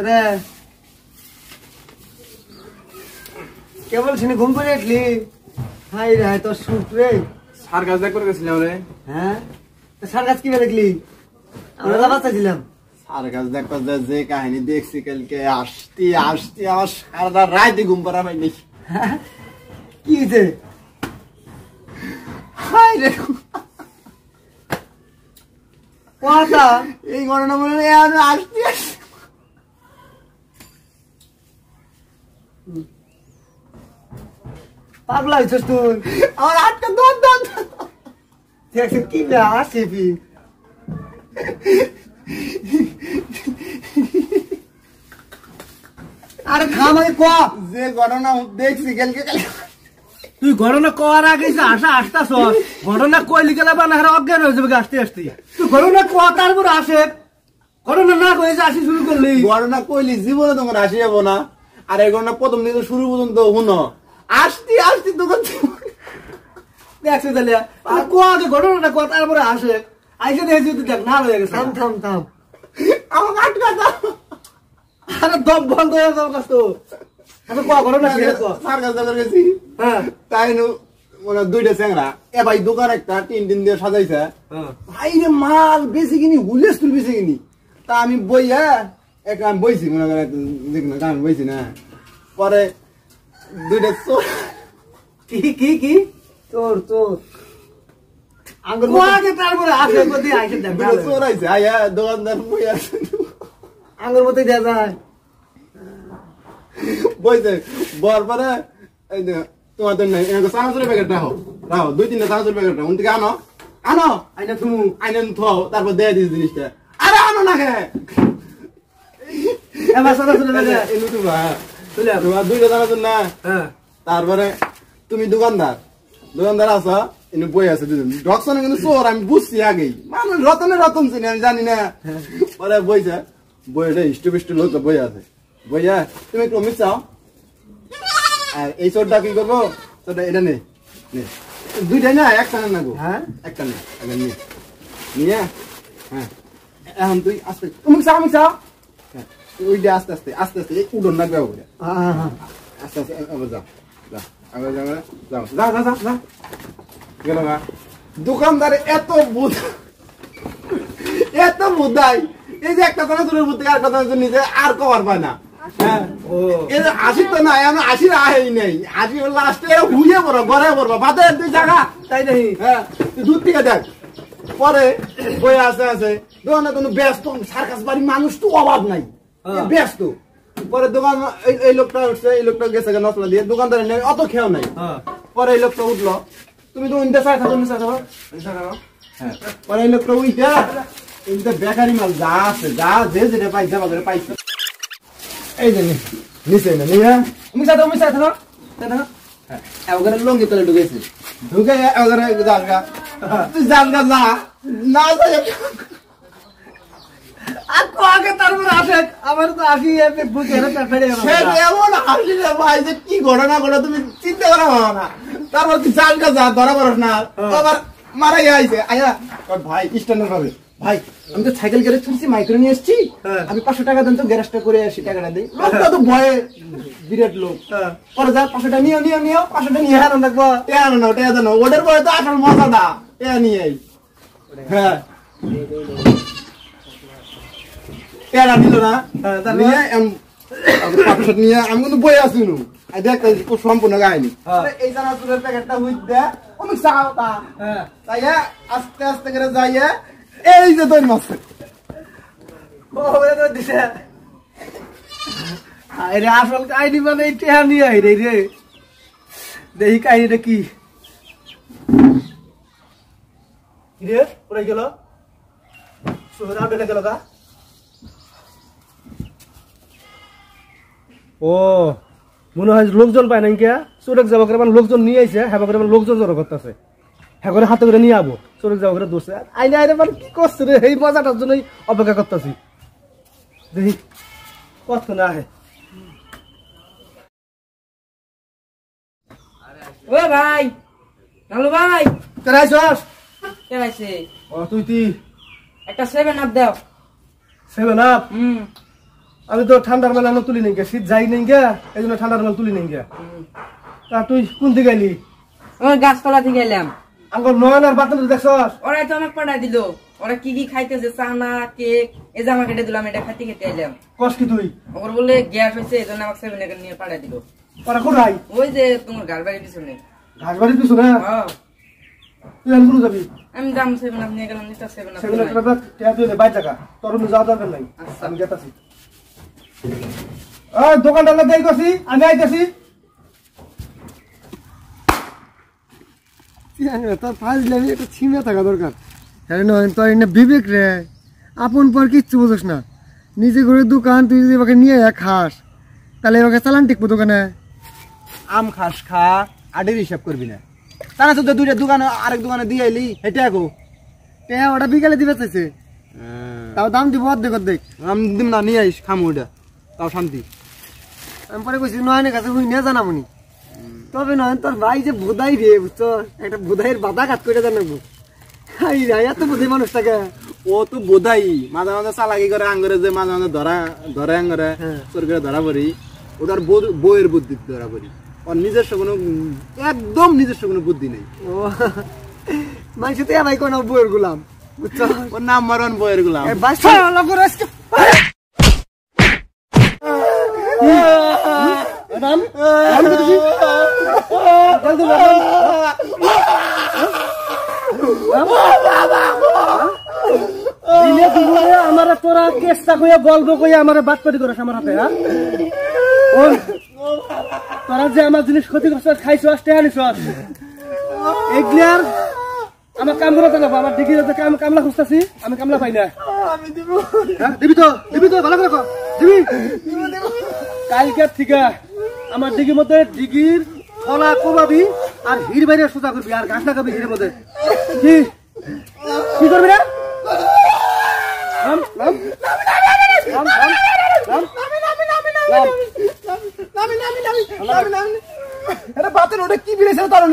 রে কেবল শুনে ঘুম করে উঠলি? হাই রে হাই, তোর সুখ রে। সার্কাস দেখ করে গেছিলাম রে। হ্যাঁ, সার্কাস কিভাবে দেখলি? আমরা তো বাচ্চা ছিলাম। সার্কাস দেখ যে কাহিনী দেখছি কালকে, আসতে আসতে আমার সারা রাতে ঘুম পাড়া পাইনি। কি হয়েছে? হাই রে কথা এই ঘটনা মনে আসতে আসতে পাগলা হয়েছিস তুই? আমার আটকা দন দন দেখছিস কি না আসিবি? আরে থাম আগে কয়া। যে ঘটনা দেখছি কালকে তুই ঘটনা কওয়ার আগে আসা আসতাছ, ঘটনা কইলি গেলে বা না অজ্ঞান হয়ে যাবে আসতে আসতে। তুই ঘটনা কয়া তারপর আসে, ঘটনা না কয়ে আসি শুরু করলি। ঘটনা কইলি জীবনে তোমার আসি যাবো না। আর এই ঘটনা প্রথম থেকে শুরু পর্যন্ত শুনো, আসতে আসতে দোকান দেখছিস তাহলে কোয়া ঘটনাটা কয়া তারপরে আসে, আইসে দেখছি তুই দেখ না হয়ে গেছে। থাম থাম থাম, আমার আটকা দাও। আরে দম বন্ধ হয়ে যাবে কাজ তো। আমি কোয়া ঘটনা কি কয়া? সার্কাস দেখার গেছি। হ্যাঁ তাই মানে দুইটা চ্যাংরা এ ভাই দোকান একটা টিন দিয়ে সাজাইছে। ভাই রে মাল বেশি কিনি, হুলেস্তুল বেশি কিনি। তা আমি বইয়া আমি বইছি মনে করেন গান বইছি না। পরে দুইটা চোর কি কি কি তোর তোর আঙ্গুল কোয়াকে তারপরে আসে কদি আইসে দেখ দুইটা চোর আইছে আইয়া দোকানদার বইয়া আঙ্গুল মতে দেয়া যায় বইছে। বর পরে এই যে তোমাদের নাই চানাচুরের প্যাকেট রাখো রাখো, 2-3টা চানাচুরের প্যাকেট রাখো, থেকে আনো আনো আইনা তুমি আইনে থাও, তারপর দেয়া দিস জিনিসটা। আরে আনো না কে এবার সাদা চলে লাগে এমনি তো ভাই চলে তোমার 2টা চানাচুর না। হ্যাঁ তারপরে তুমি দোকানদার আছো, এনে বই আছে দুজন ডকসনে কিন্তু চোর আমি বুঝছি আগেই, মানুষ রতন চিনি আমি জানি না। পরে বইছে বইটা হিস্টু লোক বই আছে, বইয়া তুমি একটু অমিত চাও। আর এই চোরটা কি করবো, চোরটা এটা নেই দুইটাই না একটা না গো। হ্যাঁ একটা নেই নিয়ে হ্যাঁ এখন তুই আস্তে অমিত চাও হ্যাঁ ওইটা আস্তে আস্তে আস্তে আস্তে উডন না যাও আস্তে আস্তে আবার যাও গেল না। দোকানদারে এত বুধাই এই যে একটা কথা দূরের বুদ্ধি আর কথা নিজে আর কবার পায় না। হ্যাঁ আসি তো না এখন আসির আহেই নেই, আসি লাস্টে হুইয়ে পড়ো ঘরে পড়বো বাদে তুই জায়গা তাই নাই। হ্যাঁ তুই দূর থেকে দেখ। পরে বই আছে দোকানে কোনো ব্যস্ত সার্কাস বাড়ি মানুষ তো অভাব নাই, ব্যস্ত। পরে দোকান এই লোকটা উঠছে, এই লোকটা গেছে নসলা দিয়ে দোকানদার নেই, অত খেয়াও নাই। পরে এই লোকটা উঠলো, তুমি তো ইন্টা চাই থাকো হ্যাঁ। পরে এই লোকটা উইটা ইন্টা বেকারি মাল যা আছে যা যে যেটা পাইছে বাজারে পাইছে এই যে নিচে না নিয়ে তুমি চাই থাকো হ্যাঁ ওখানে লঙ্গি তলে ঢুকেছে, ঢুকে ওখানে জালগা তুই জালগা যা না যাই আর কোয়াকে তারপরে আসে আমার তো আসি এমনি বুঝে না ফেলে গেল। এমন হাসি রে ভাই যে কি ঘটনা ঘটে তুমি চিন্তা করা ভালো না। তারপর তুই জালগা যা ধরা পড়স না, আবার মারাই আইছে আয়া ভাই স্ট্যান্ডার্ড হবে ভাই আমি তো সাইকেল গ্যারেজ খুলছি মাইক্রো নিয়ে এসছি, আমি 500 টাকা দেন তো গ্যারেজটা করে আসি, টাকাটা দিই। লোকটা তো ভয়ে বিরাট লোক। পরে যা 500 টাকা নিও 500 টাকা নিয়ে হারান রাখবো ওটা জানো ওটার পরে তো আসল মজাটা নিয়ে আই। হ্যাঁ টেরা নিল না নিয়ে নিয়ে আমি কিন্তু বই আসি দেখতে সম্পূর্ণ গাইনি। এই জানাচুরের প্যাকেটটা হুইট দেয় অনেক চাও তা তাই আস্তে আস্তে করে যাইয়ে এই যে তোর মাছ দিছে আরে আসল কাহিনী মানে টেহা নিয়ে আই রে দেখি কাহিনীটা কি রে পড়ে গেল শহরে আবেলে গেল গা। ও মনে হয় লোকজন পায় না কে চোরেক যাবো করে লোকজন নিয়ে আইছে, হ্যাঁ করে লোকজন জড়ো করতেছে, হ্যাঁ করে হাতে করে নিয়ে আবো চোরেক যাবো করে দোষে আইনে আইনে মানে কি করছে রে, এই মজাটার জন্যই অপেক্ষা করতেছি দেখি কত না আহে। ও ভাই নালু ভাই কেন আইছস? কে আইছে? ও তুই একটা 7 আপ দাও। 7 আপ আমি তো ঠান্ডার মাল আনো তুলি নেই গে, শীত যাই নেই গে, এই জন্য ঠান্ডার মাল তুলি নেই গে। তা তুই কোন দিকে গেলি? ওই গাছতলা থেকে এলাম। আমার নয়ন আর বাতান দেখছ? ওরাই তো আমাকে পাঠাই দিল। ওরা কি কি খাইতেছে, চানা কেক, এই যে আমাকে এটা দিলাম, এটা খাইতে খেতে এলাম। কস কি তুই? ওর বলে গ্যাস হয়েছে, এই জন্য আমাকে 7 নিয়ে পাঠাই দিল। ওরা কোথায়? ওই যে তোমার ঘর বাড়ির পিছনে। ঘাস বাড়ির পিছনে? হ্যাঁ। তুই এখন কোন যাবি? আমি দাম 7 নিয়ে গেলাম, নিটা 7 সেগুলো একটা ব্যাগ টেয়া দিয়ে দে, বাইর জায়গা তোর রুমে যাওয়া দরকার নাই। আচ্ছা। আমি যেতাছি। দোকানটা দেরি করছি, আমি আইতেছি। তোর ফাজলামি একটা ছিমে থাকা দরকার। হ্যাঁ নয় তোর এনে বিবেক রে, আপন পর কিচ্ছু বুঝোস না। নিজে ঘরে দোকান, তুই যদি ওকে নিয়ে খাস তাহলে ওকে চালান টিকবো দোকানে। আম খাস খা, আডের হিসাব করবি না। তা না তো দুইটা দোকানে আরেক দোকানে দিয়ে এলি, হেঁটে আগো ওটা বিকালে দিবে চাইছে, তাও দাম দিব অর্ধেক অর্ধেক। আমি দিম না, নিয়ে আইস খামো ওইটা, তাও শান্তি। আমি পরে কইছি নয়নের কাছে হুই নিয়ে জানাবনি। তবে নয় তোর ভাই যে বোধাই রে, বুঝছো, একটা বোধাইয়ের বাধা কাজ করে জানাবো। এত বুদ্ধি মানুষটাকে। ও তো বোধাই মাঝে মাঝে চালাকি করে আঙ্গরে, যে মাঝে মাঝে ধরে আঙ্গরে তোর করে ধরা পড়ি, ওটার বইয়ের বুদ্ধি ধরা পড়ি। ওর নিজস্ব কোনো, একদম নিজস্ব কোনো বুদ্ধি নেই। ও মানুষ তো ভাই কোন বইয়ের গুলাম, বুঝছো, ওর নাম মারন বইয়ের গুলাম। আমার তোরা কেসটা কইয়া গল্প কইয়া আমার বাটপাটি করিস আমার হাতে। তোরা যে আমার জিনিস ক্ষতি করছ, খাইছ, টেহা নিছ, এগুলার আমার কাম করতে যাবো। আমার ডিগ্রি কামলা খুঁজতেছি, আমি কামলা পাই না। দিবি তো, দিবি তো, ভালো করে দিবি। কালকে থেকে আমার ডিগির মধ্যে ডিগির ফলা কমাবি আর হির বাইরে সোজা করবি, আর ঘাস লাগাবি হিরের মধ্যে। কি করবি রে? বাতের ওটা কি বিড়েছে তার